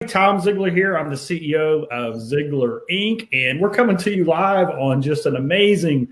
Tom Ziglar here. I'm the CEO of Ziglar Inc. And we're coming to you live on just an amazing,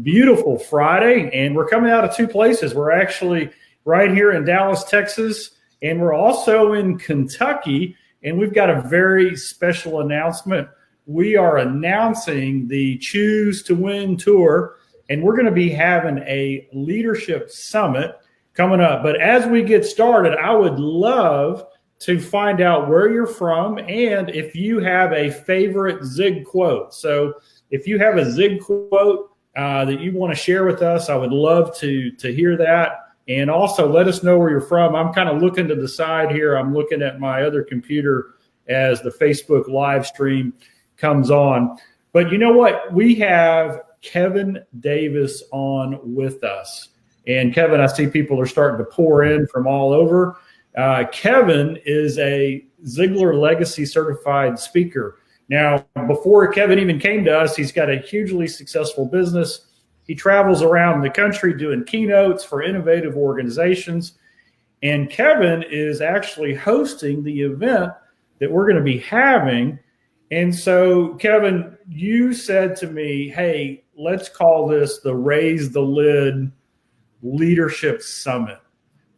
beautiful Friday. And we're coming out of two places. We're actually right here in Dallas, Texas, and we're also in Kentucky. And we've got a very special announcement. We are announcing the Choose to Win Tour, and we're going to be having a leadership summit coming up. But as we get started, I would love to find out where you're from and if you have a favorite Zig quote. So if you have a Zig quote that you want to share with us, I would love to hear that. And also let us know where you're from. I'm kind of looking to the side here. I'm looking at my other computer as the Facebook live stream comes on. But you know what? We have Kevin Davis on with us. And Kevin, I see people are starting to pour in from all over. Kevin is a Ziglar Legacy certified speaker. Now, before Kevin even came to us, he's got a hugely successful business. He travels around the country doing keynotes for innovative organizations. And Kevin is actually hosting the event that we're going to be having. And so, Kevin, you said to me, hey, let's call this the Raise the Lid Leadership Summit.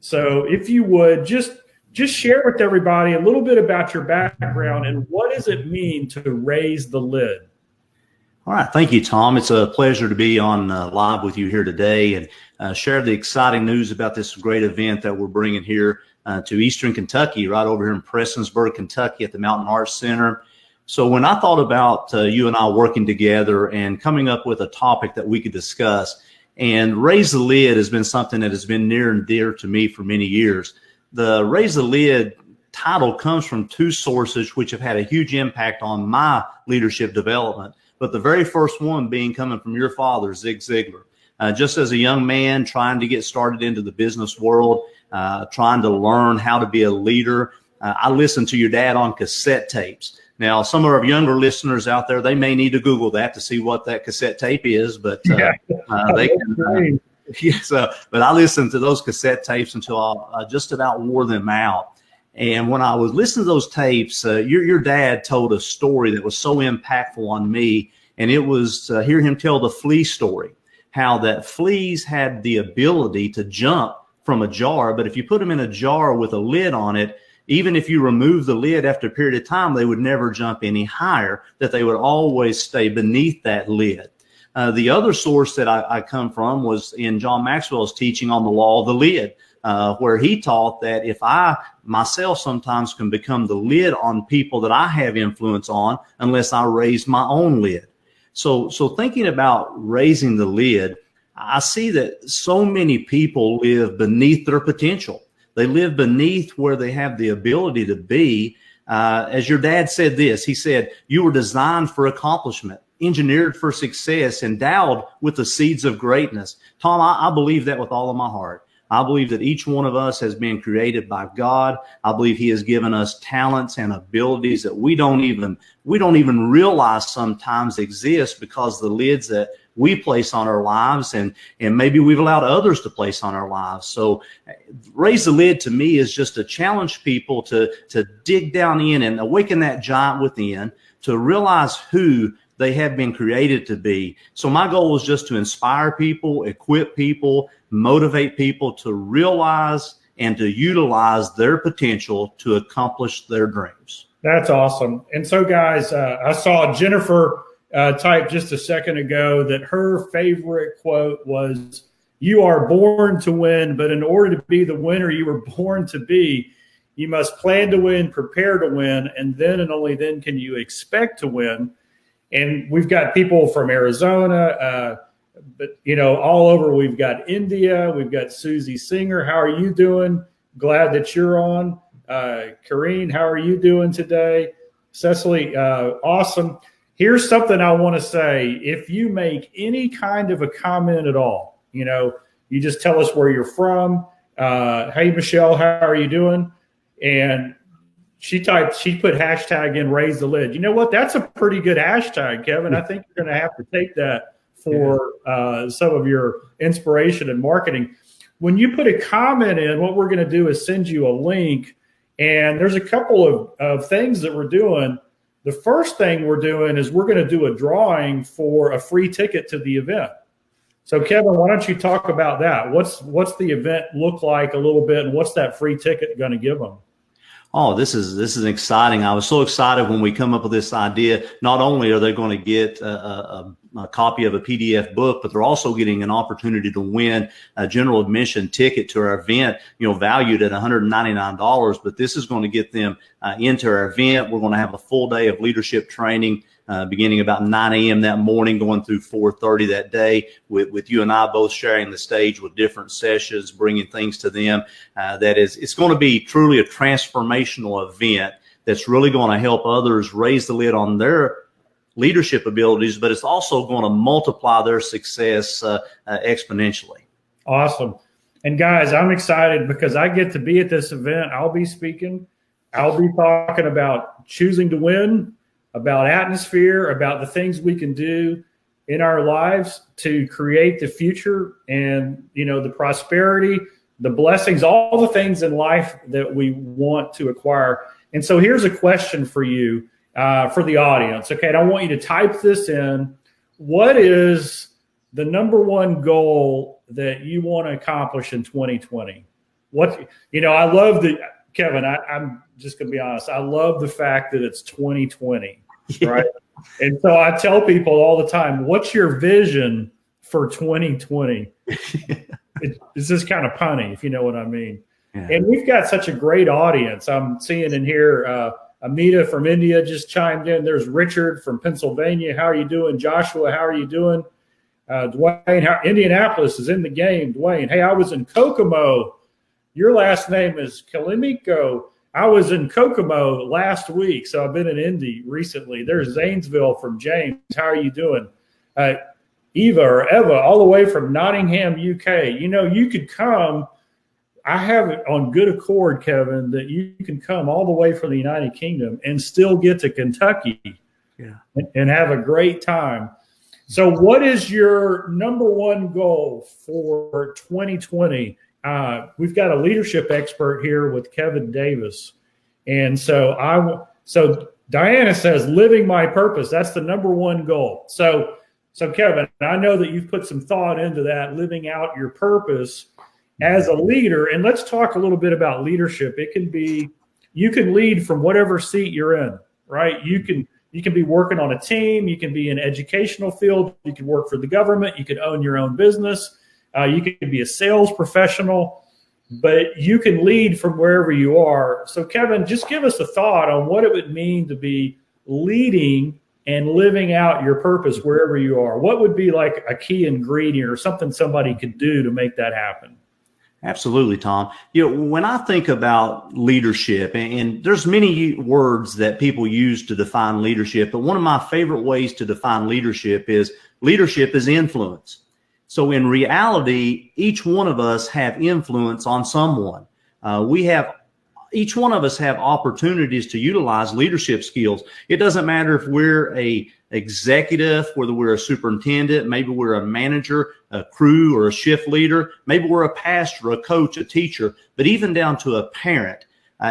So if you would, just share with everybody a little bit about your background and what does it mean to raise the lid? All right. Thank you, Tom. It's a pleasure to be on live with you here today and share the exciting news about this great event that we're bringing here to Eastern Kentucky, right over here in Prestonsburg, Kentucky at the Mountain Arts Center. So when I thought about you and I working together and coming up with a topic that we could discuss, and Raise the Lid has been something that has been near and dear to me for many years. The Raise the Lid title comes from two sources which have had a huge impact on my leadership development. But the very first one being coming from your father, Zig Ziglar. Just as a young man trying to get started into the business world, trying to learn how to be a leader, I listened to your dad on cassette tapes. Now, some of our younger listeners out there, they may need to Google that to see what that cassette tape is, but they can. But I listened to those cassette tapes until I just about wore them out. And when I was listening to those tapes, your dad told a story that was so impactful on me, and it was hear him tell the flea story, how that fleas had the ability to jump from a jar, but if you put them in a jar with a lid on it, even if you remove the lid after a period of time, they would never jump any higher, that they would always stay beneath that lid. The other source that I come from was in John Maxwell's teaching on the law of the lid, where he taught that if I myself sometimes can become the lid on people that I have influence on unless I raise my own lid. So thinking about raising the lid, I see that so many people live beneath their potential. They live beneath where they have the ability to be. As your dad said this, he said, you were designed for accomplishment, engineered for success, endowed with the seeds of greatness. Tom, I believe that with all of my heart. I believe that each one of us has been created by God. I believe he has given us talents and abilities that we don't even realize sometimes exist because the lids that we place on our lives and maybe we've allowed others to place on our lives. So Raise the Lid to me is just to challenge people to dig down in and awaken that giant within, to realize who they have been created to be. So my goal is just to inspire people, equip people, motivate people to realize and to utilize their potential to accomplish their dreams. That's awesome. And so, guys, I saw Jennifer type just a second ago that her favorite quote was, you are born to win, but in order to be the winner you were born to be, you must plan to win, prepare to win, and then and only then can you expect to win. And we've got people from Arizona, but, all over. We've got India. We've got Susie Singer. How are you doing? Glad that you're on. Kareen, how are you doing today? Cecily, awesome. Here's something I want to say. If you make any kind of a comment at all, you just tell us where you're from. Hey, Michelle, how are you doing? And she put hashtag in Raise the Lid. You know what? That's a pretty good hashtag, Kevin. I think you're going to have to take that for some of your inspiration and marketing. When you put a comment in, what we're going to do is send you a link And there's a couple of things that we're doing. The first thing we're doing is we're going to do a drawing for a free ticket to the event. So Kevin, why don't you talk about that? What's the event look like a little bit, and what's that free ticket going to give them? Oh, this is exciting. I was so excited when we come up with this idea. Not only are they going to get a copy of a PDF book, but they're also getting an opportunity to win a general admission ticket to our event, valued at $199. But this is going to get them into our event. We're going to have a full day of leadership training beginning about 9 a.m. that morning, going through 4:30 that day, with you and I both sharing the stage with different sessions, bringing things to them. It's going to be truly a transformational event that's really going to help others raise the lid on their leadership abilities, but it's also going to multiply their success exponentially. Awesome. And guys, I'm excited because I get to be at this event. I'll be speaking. I'll be talking about choosing to win, about atmosphere, about the things we can do in our lives to create the future and, the prosperity, the blessings, all the things in life that we want to acquire. And so here's a question for you, for the audience. Okay. And I want you to type this in. What is the number one goal that you want to accomplish in 2020? I love Kevin, I'm just going to be honest. I love the fact that it's 2020, right? And so I tell people all the time, what's your vision for 2020? It's just kind of punny, if you know what I mean. Yeah. And we've got such a great audience. I'm seeing in here, Amita from India just chimed in. There's Richard from Pennsylvania. How are you doing? Joshua, how are you doing? Dwayne, Indianapolis is in the game. Dwayne, hey, I was in Kokomo. Your last name is Kalimiko. I was in Kokomo last week, so I've been in Indy recently. There's Zanesville from James. How are you doing? Eva, all the way from Nottingham, UK. You could come. I have it on good accord, Kevin, that you can come all the way from the United Kingdom and still get to Kentucky and have a great time. So what is your number one goal for 2020? We've got a leadership expert here with Kevin Davis. And so Diana says, living my purpose. That's the number one goal. So Kevin, I know that you've put some thought into that, living out your purpose as a leader. And let's talk a little bit about leadership. It can be, you can lead from whatever seat you're in, right? You can be working on a team. You can be in educational field. You can work for the government. You can own your own business. You can be a sales professional, but you can lead from wherever you are. So Kevin, just give us a thought on what it would mean to be leading and living out your purpose wherever you are. What would be like a key ingredient or something somebody could do to make that happen? Absolutely, Tom. When I think about leadership, and there's many words that people use to define leadership, but one of my favorite ways to define leadership is influence. So in reality, each one of us have influence on someone. Each one of us have opportunities to utilize leadership skills. It doesn't matter if we're a executive, whether we're a superintendent, maybe we're a manager, a crew, or a shift leader, maybe we're a pastor, a coach, a teacher, but even down to a parent.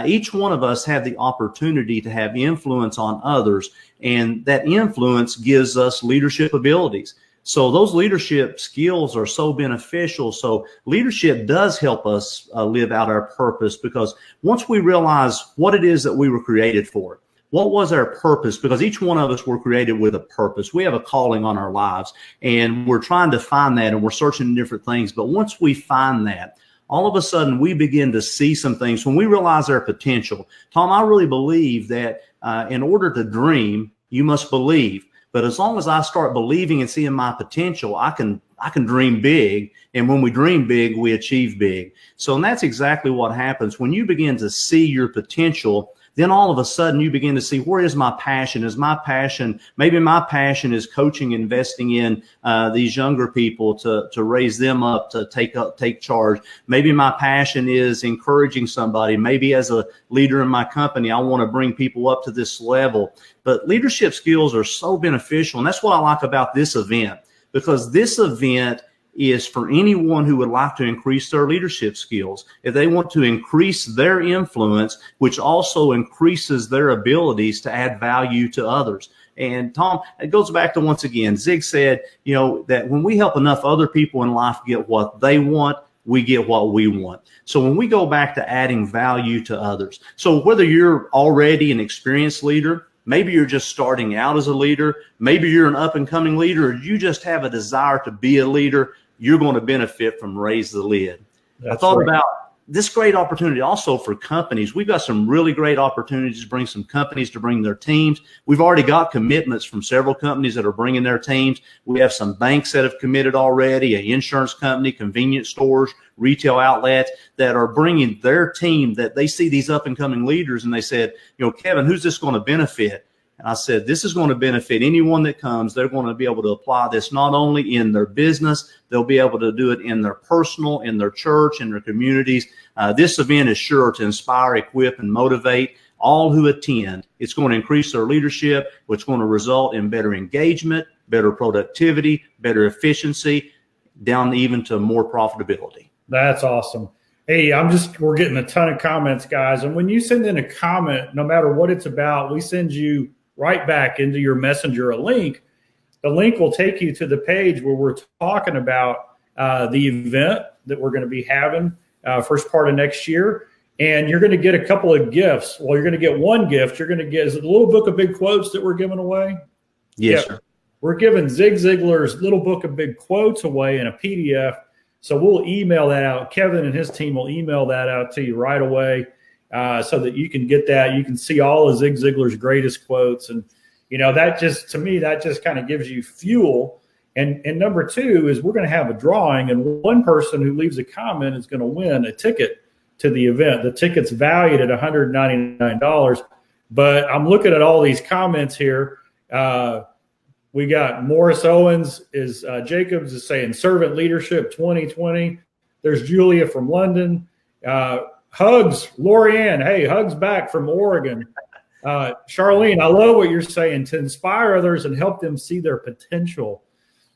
Each one of us have the opportunity to have influence on others, and that influence gives us leadership abilities. So those leadership skills are so beneficial. So leadership does help us live out our purpose, because once we realize what it is that we were created for, what was our purpose? Because each one of us were created with a purpose. We have a calling on our lives, and we're trying to find that, and we're searching different things. But once we find that, all of a sudden we begin to see some things when we realize our potential. Tom, I really believe that in order to dream, you must believe. But as long as I start believing and seeing my potential, I can dream big. And when we dream big, we achieve big. So, and that's exactly what happens when you begin to see your potential. Then all of a sudden you begin to see, where is my passion? Maybe my passion is coaching, investing in these younger people to raise them up, to take charge. Maybe my passion is encouraging somebody. Maybe as a leader in my company, I want to bring people up to this level. But leadership skills are so beneficial. And that's what I like about this event, because this event is for anyone who would like to increase their leadership skills, if they want to increase their influence, which also increases their abilities to add value to others. And Tom, it goes back to, once again, Zig said, that when we help enough other people in life get what they want, we get what we want. So when we go back to adding value to others, so whether you're already an experienced leader, maybe you're just starting out as a leader, maybe you're an up and coming leader, or you just have a desire to be a leader, you're going to benefit from Raise the Lid. I thought about this great opportunity also for companies. We've got some really great opportunities to bring some companies to bring their teams. We've already got commitments from several companies that are bringing their teams. We have some banks that have committed already, an insurance company, convenience stores, retail outlets that are bringing their team, that they see these up and coming leaders and they said, Kevin, who's this going to benefit? And I said, this is going to benefit anyone that comes. They're going to be able to apply this not only in their business, they'll be able to do it in their personal, in their church, in their communities. This event is sure to inspire, equip, and motivate all who attend. It's going to increase their leadership, which is going to result in better engagement, better productivity, better efficiency, down even to more profitability. That's awesome. Hey, we're getting a ton of comments, guys. And when you send in a comment, no matter what it's about, we send you right back into your messenger a link. The link will take you to the page where we're talking about the event that we're going to be having first part of next year. And you're going to get a couple of gifts. Well, you're going to get one gift. You're going to get, is it a little book of big quotes that we're giving away? Yes, sir. We're giving Zig Ziglar's little book of big quotes away in a PDF. So we'll email that out. Kevin and his team will email that out to you right away so that you can get that. You can see all of Zig Ziglar's greatest quotes. And, that just, to me, that just kind of gives you fuel. And number two is we're going to have a drawing, and one person who leaves a comment is going to win a ticket to the event. The ticket's valued at $199. But I'm looking at all these comments here. We got Morris Owens Jacobs is saying servant leadership 2020. There's Julia from London. Hugs, Lorianne. Hey, hugs back from Oregon. Charlene, I love what you're saying, to inspire others and help them see their potential.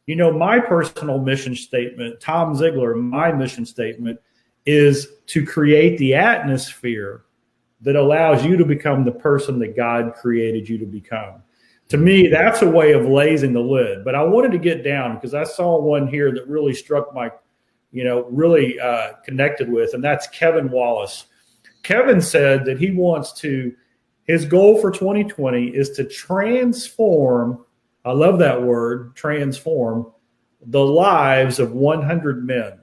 My personal mission statement, Tom Ziglar, my mission statement is to create the atmosphere that allows you to become the person that God created you to become. To me, that's a way of raising the lid. But I wanted to get down because I saw one here that really struck my, really connected with, and that's Kevin Wallace. Kevin said that his goal for 2020 is to transform, I love that word, transform, the lives of 100 men.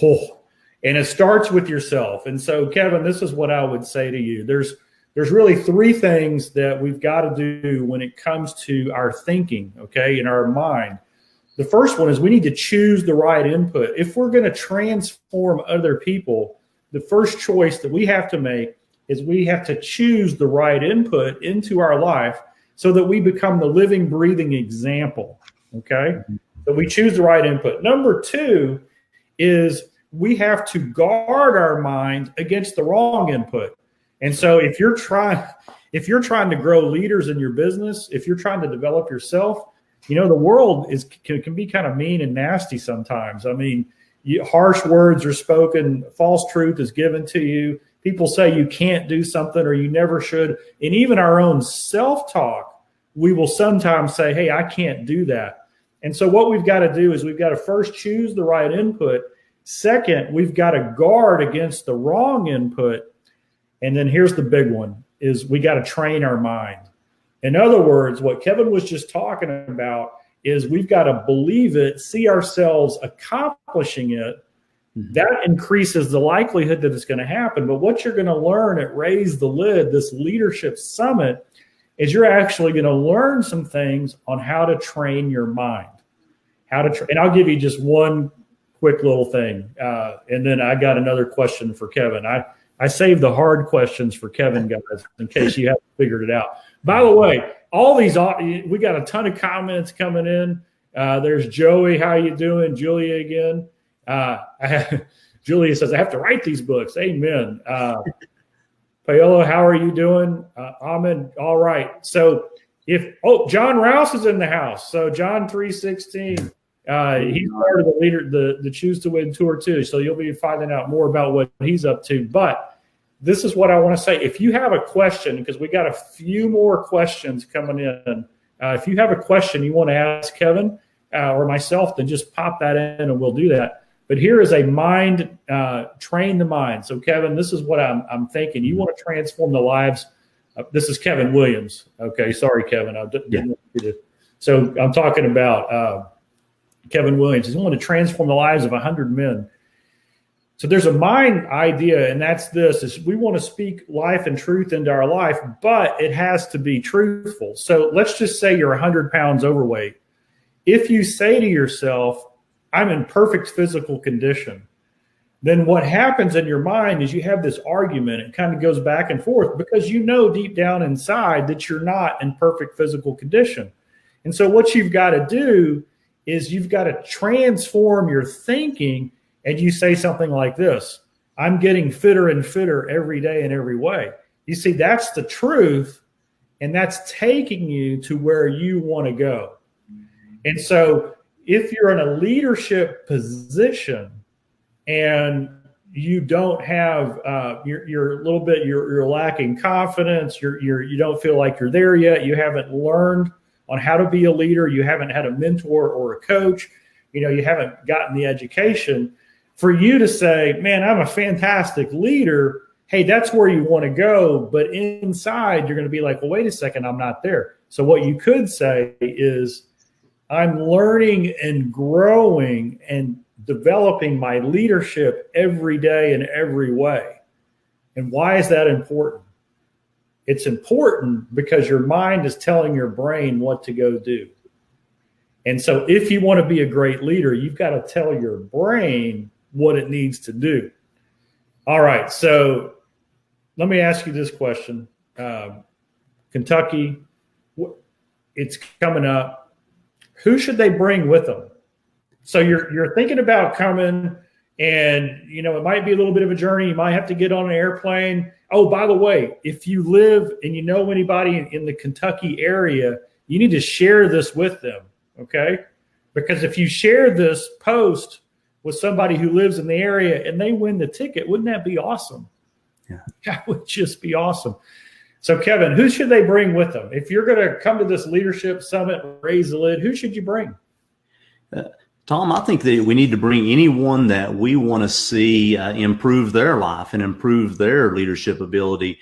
Oh, and it starts with yourself. And so, Kevin, this is what I would say to you. There's really three things that we've got to do when it comes to our thinking, okay, in our mind. The first one is we need to choose the right input. If we're going to transform other people, the first choice that we have to make is we have to choose the right input into our life so that we become the living, breathing example, okay? So we choose the right input. Number two is we have to guard our mind against the wrong input. And so if you're trying to grow leaders in your business, if you're trying to develop yourself, the world can be kind of mean and nasty sometimes. I mean, harsh words are spoken, false truth is given to you. People say you can't do something or you never should. And even our own self-talk, we will sometimes say, hey, I can't do that. And so what we've got to do is we've got to first choose the right input. Second, we've got to guard against the wrong input. And then here's the big one, is we got to train our mind. In other words, what Kevin was just talking about is we've got to believe it, see ourselves accomplishing it. That increases the likelihood that it's going to happen. But what you're going to learn at Raise the Lid, this leadership summit, is you're actually going to learn some things on how to train your mind. And I'll give you just one quick little thing. And then I got another question for Kevin. I saved the hard questions for Kevin, guys, in case you haven't figured it out. By the way, we got a ton of comments coming in. There's Joey. How you doing? Julia again. Julia says, I have to write these books. Amen. Paolo, how are you doing? Ahmed. All right. So John Rouse is in the house. So John 3:16. He's part of the Choose to Win Tour too. So you'll be finding out more about what he's up to. But this is what I want to say. If you have a question, because we got a few more questions coming in. If you have a question you want to ask Kevin or myself, then just pop that in and we'll do that. But here is a mind, train the mind. So Kevin, this is what I'm thinking. You want to transform the lives. This is Kevin Williams. Okay, sorry, Kevin. I didn't want you to. So I'm talking about Kevin Williams. He's wanting to transform the lives of 100 men. So there's a mind idea, and that's this: is we want to speak life and truth into our life, but it has to be truthful. So let's just say you're 100 pounds overweight. If you say to yourself, I'm in perfect physical condition, then what happens in your mind is you have this argument. It kind of goes back and forth because you know deep down inside that you're not in perfect physical condition. And so what you've got to do is you've got to transform your thinking, and you say something like this: I'm getting fitter and fitter every day in every way. You see, that's the truth, and that's taking you to where you want to go. And so if you're in a leadership position and you don't have, you're a little bit, you're lacking confidence, you don't feel like you're there yet, you haven't learned on how to be a leader, you haven't had a mentor or a coach, you haven't gotten the education, for you to say, man, I'm a fantastic leader, hey, that's where you want to go. But inside, you're going to be like, well, wait a second, I'm not there. So what you could say is, I'm learning and growing and developing my leadership every day in every way. And why is that important? It's important because your mind is telling your brain what to go do. And so if you want to be a great leader, you've got to tell your brain what it needs to do. All right. So let me ask you this question. Kentucky, it's coming up. Who should they bring with them? So you're thinking about coming, and it might be a little bit of a journey. You might have to get on an airplane. Oh, by the way, if you live and you know anybody in the Kentucky area, you need to share this with them, okay? Because if you share this post with somebody who lives in the area and they win the ticket, wouldn't that be awesome? Yeah, that would just be awesome. So, Kevin, who should they bring with them? If you're going to come to this leadership summit, raise the lid, who should you bring? Tom, I think that we need to bring anyone that we want to see improve their life and improve their leadership ability.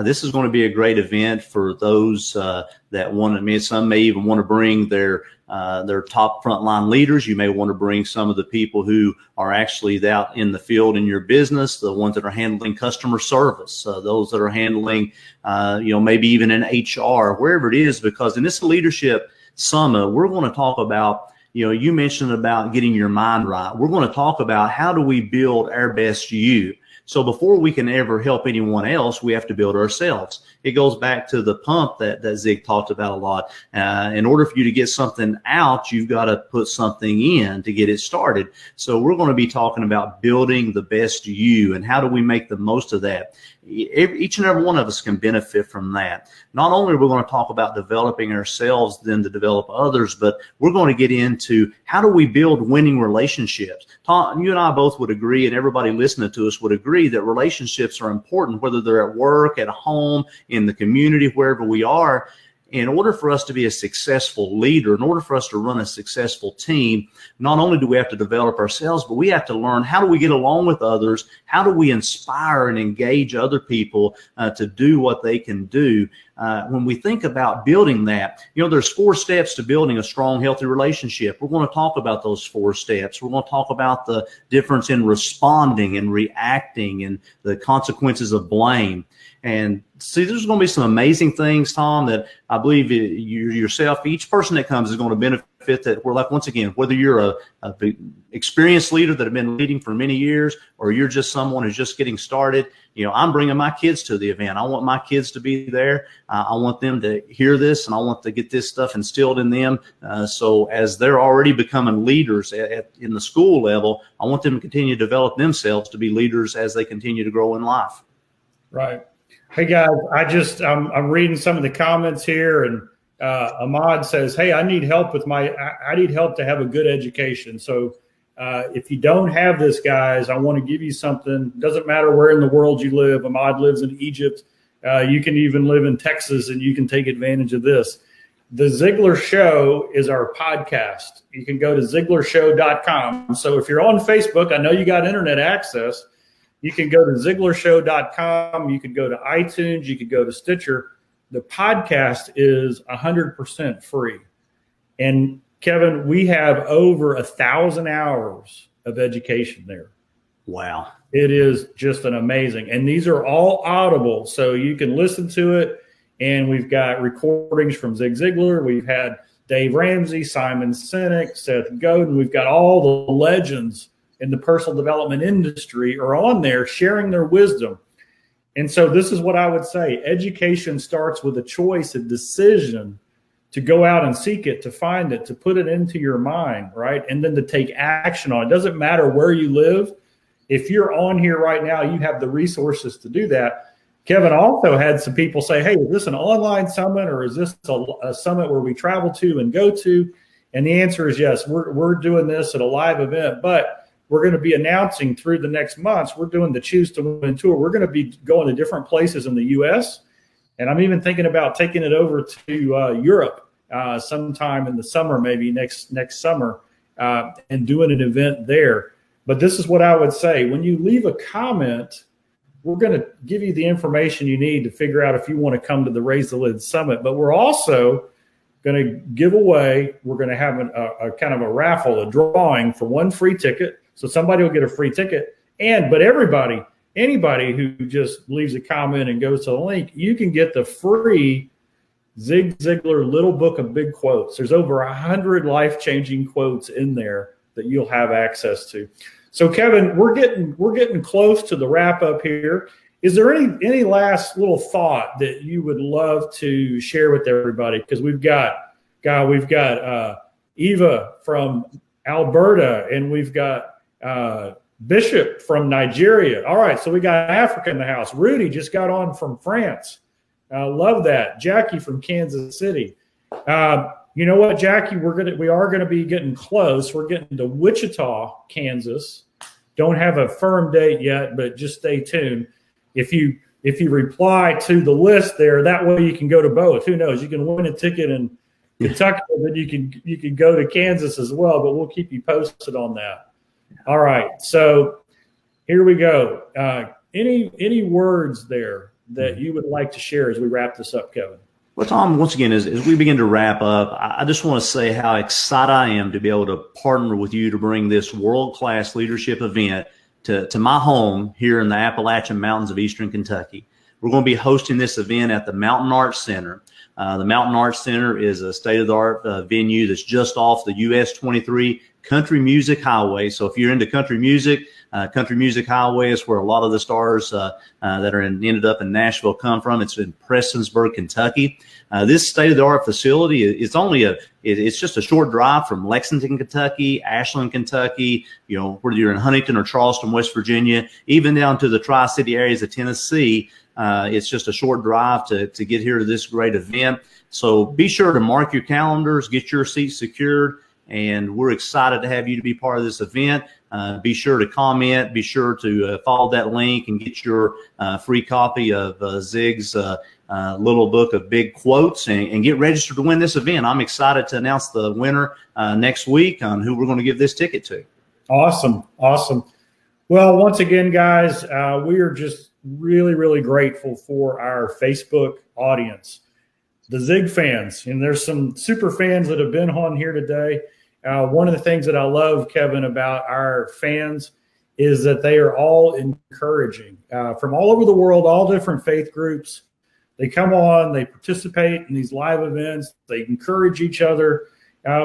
This is going to be a great event for those that want to. I mean, some may even want to bring their top frontline leaders. You may want to bring some of the people who are actually out in the field in your business, the ones that are handling customer service, those that are handling, maybe even in HR, wherever it is, because in this leadership summit, we're going to talk about, you mentioned about getting your mind right. We're going to talk about how do we build our best you. So before we can ever help anyone else, we have to build ourselves. It goes back to the pump that Zig talked about a lot. In order for you to get something out, you've got to put something in to get it started. So we're going to be talking about building the best you and how do we make the most of that. Each and every one of us can benefit from that. Not only are we going to talk about developing ourselves then to develop others, but we're going to get into how do we build winning relationships. Tom, you and I both would agree, and everybody listening to us would agree, that relationships are important, whether they're at work, at home, in the community, wherever we are. In order for us to be a successful leader, in order for us to run a successful team, not only do we have to develop ourselves, but we have to learn how do we get along with others, how do we inspire and engage other people to do what they can do. When we think about building that, there's 4 steps to building a strong, healthy relationship. We're going to talk about those 4 steps. We're going to talk about the difference in responding and reacting and the consequences of blame. And see, there's going to be some amazing things, Tom, that I believe you yourself, each person that comes is going to benefit. That we're like, once again, whether you're a experienced leader that have been leading for many years, or you're just someone who's just getting started, I'm bringing my kids to the event. I want my kids to be there. I want them to hear this, and I want to get this stuff instilled in them. So as they're already becoming leaders in the school level, I want them to continue to develop themselves to be leaders as they continue to grow in life. Right. Hey guys, I'm reading some of the comments here, and Ahmad says, hey, I need help to have a good education. So if you don't have this, guys, I want to give you something. Doesn't matter where in the world you live. Ahmad lives in Egypt. You can even live in Texas, and you can take advantage of this. The Ziglar Show is our podcast. You can go to ZiglarShow.com. So if you're on Facebook, I know you got internet access. You can go to ZiglarShow.com. You can go to iTunes. You could go to Stitcher. The podcast is 100% free. And Kevin, we have over 1,000 hours of education there. Wow. It is just an amazing. And these are all audible, so you can listen to it. And we've got recordings from Zig Ziglar. We've had Dave Ramsey, Simon Sinek, Seth Godin. We've got all the legends in the personal development industry are on there sharing their wisdom. And so this is what I would say. Education starts with a choice, a decision to go out and seek it, to find it, to put it into your mind, right? And then to take action on it. It doesn't matter where you live. If you're on here right now, you have the resources to do that. Kevin also had some people say, hey, is this an online summit or is this a summit where we travel to and go to? And the answer is yes, we're doing this at a live event, but we're going to be announcing through the next months, we're doing the Choose to Win tour. We're going to be going to different places in the U.S., and I'm even thinking about taking it over to Europe sometime in the summer, maybe next summer, and doing an event there. But this is what I would say. When you leave a comment, we're going to give you the information you need to figure out if you want to come to the Raise the Lid Summit. But we're also going to give away, we're going to have a kind of a raffle, a drawing for one free ticket. So somebody will get a free ticket. But anybody who just leaves a comment and goes to the link, you can get the free Zig Ziglar Little Book of Big Quotes. There's over 100 life-changing quotes in there that you'll have access to. So Kevin, we're getting close to the wrap up here. Is there any last little thought that you would love to share with everybody? Because we've got Eva from Alberta, and we've got Bishop from Nigeria. All right, so we got Africa in the house. Rudy just got on from France. Love that. Jackie from Kansas City. You know what, Jackie? We are gonna be getting close. We're getting to Wichita, Kansas. Don't have a firm date yet, but just stay tuned. If you reply to the list there, that way you can go to both. Who knows? You can win a ticket in Kentucky, then you can go to Kansas as well. But we'll keep you posted on that. All right, so here we go. Any words there that you would like to share as we wrap this up, Kevin? Well, Tom, once again, as we begin to wrap up, I just want to say how excited I am to be able to partner with you to bring this world-class leadership event to my home here in the Appalachian Mountains of Eastern Kentucky. We're going to be hosting this event at the Mountain Arts Center. The Mountain Arts Center is a state-of-the-art venue that's just off the US 23 Country Music Highway. So if you're into country music highway is where a lot of the stars that ended up in Nashville come from. It's in Prestonsburg, Kentucky. This state-of-the-art facility it's just a short drive from Lexington, Kentucky, Ashland, Kentucky, whether you're in Huntington or Charleston, West Virginia, even down to the Tri-City areas of Tennessee. It's just a short drive to get here to this great event. So be sure to mark your calendars, get your seats secured, and we're excited to have you to be part of this event. Be sure to comment. Be sure to follow that link and get your free copy of Zig's little book of big quotes and get registered to win this event. I'm excited to announce the winner next week on who we're going to give this ticket to. Awesome. Well, once again, guys, we are just really, really grateful for our Facebook audience, the Zig fans. And there's some super fans that have been on here today. One of the things that I love, Kevin, about our fans is that they are all encouraging from all over the world, all different faith groups. They come on, they participate in these live events, they encourage each other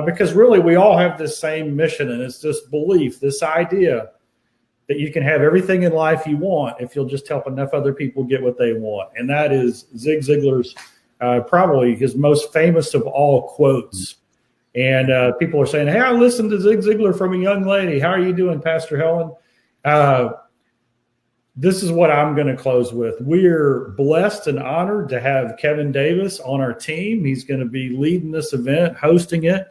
because really we all have this same mission, and it's this belief, this idea that you can have everything in life you want if you'll just help enough other people get what they want. And that is Zig Ziglar's probably his most famous of all quotes. And people are saying, hey, I listened to Zig Ziglar from a young lady. How are you doing, Pastor Helen? this is what I'm going to close with. We're blessed and honored to have Kevin Davis on our team. He's going to be leading this event, hosting it.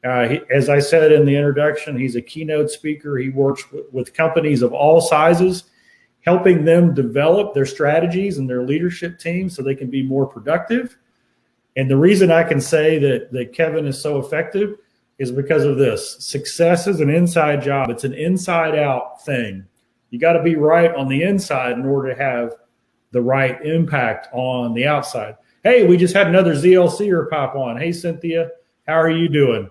As I said in the introduction, he's a keynote speaker. He works with companies of all sizes, helping them develop their strategies and their leadership teams so they can be more productive. And the reason I can say that Kevin is so effective is because of this. Success is an inside job. It's an inside out thing. You got to be right on the inside in order to have the right impact on the outside. Hey, we just had another ZLCer pop on. Hey, Cynthia, how are you doing?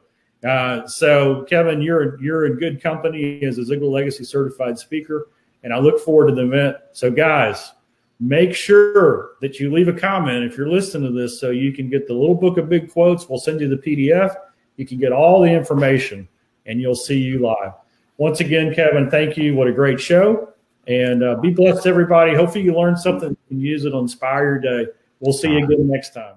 So Kevin, you're in good company as a Ziglar Legacy certified speaker, and I look forward to the event. So guys, make sure that you leave a comment if you're listening to this so you can get the little book of big quotes. We'll send you the PDF. You can get all the information, and you'll see you live. Once again, Kevin, thank you. What a great show. And be blessed, everybody. Hopefully you learned something and use it to inspire your day. We'll see you again next time.